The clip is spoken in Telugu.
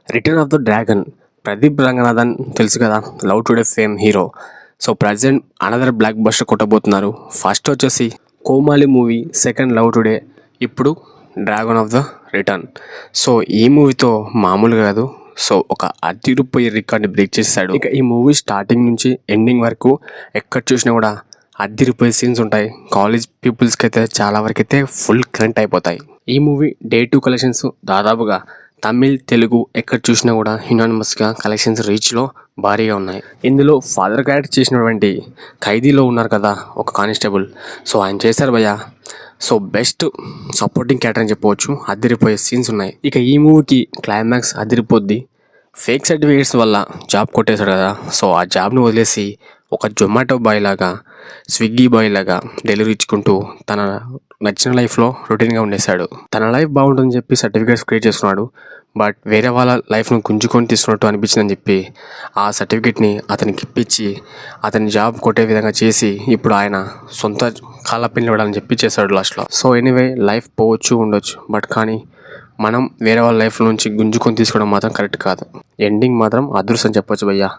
Return of the dragon. Pradeep Ranganathan తెలుసు కదా, love today fame hero. So present another blockbuster కొట్టబోతున్నారు. ఫస్ట్ వచ్చేసి Comali movie, second love today, ఇప్పుడు dragon of the return. So ఈ మూవీతో మామూలుగా కాదు, సో ఒక అదిరిపోయే రికార్డ్ని బ్రేక్ చేశాడు. ఇక ఈ మూవీ స్టార్టింగ్ నుంచి ఎండింగ్ వరకు ఎక్కడ చూసినా కూడా అదిరిపోయే సీన్స్ ఉంటాయి. కాలేజ్ పీపుల్స్కి అయితే చాలా వరకు అయితే ఫుల్ కరెంట్ అయిపోతాయి. ఈ మూవీ డే 2 కలెక్షన్స్ దాదాపుగా తమిళ్, తెలుగు ఎక్కడ చూసినా కూడా యునానిమస్గా కలెక్షన్స్ రీచ్లో భారీగా ఉన్నాయి. ఇందులో ఫాదర్ క్యారెక్టర్ చేసినటువంటి ఖైదీలో ఉన్నారు కదా ఒక కానిస్టేబుల్, సో ఆయన చేశారు భయ్య. సో బెస్ట్ సపోర్టింగ్ క్యారెక్టర్ అని చెప్పవచ్చు. అదిరిపోయే సీన్స్ ఉన్నాయి. ఇక ఈ మూవీకి క్లైమాక్స్ అదిరిపోద్ది. ఫేక్ సర్టిఫికేట్స్ వల్ల జాబ్ కొట్టేశాడు కదా, సో ఆ జాబ్ని వదిలేసి ఒక జొమాటో బాయ్ లాగా, స్విగ్గీ బాయ్ లాగా డెలివరీ ఇచ్చుకుంటూ తన నచ్చిన లైఫ్లో రొటీన్గా ఉండేశాడు. తన లైఫ్ బాగుంటుందని చెప్పి సర్టిఫికేట్స్ క్రియేట్ చేసుకున్నాడు. బట్ వేరే వాళ్ళ లైఫ్ను గుంజుకొని తీసుకున్నట్టు అనిపించిందని చెప్పి ఆ సర్టిఫికేట్ని అతనికి ఇప్పించి అతని జాబ్ కొట్టే విధంగా చేసి ఇప్పుడు ఆయన సొంత కాళ్ళ ఇవ్వాలని చెప్పి చేశాడు లాస్ట్లో. సో ఎనీవే, లైఫ్ పోవచ్చు ఉండొచ్చు, బట్ కానీ మనం వేరే వాళ్ళ లైఫ్ నుంచి గుంజుకొని తీసుకోవడం మాత్రం కరెక్ట్ కాదు. ఎండింగ్ మాత్రం అదృష్టం చెప్పొచ్చు భయ్యా.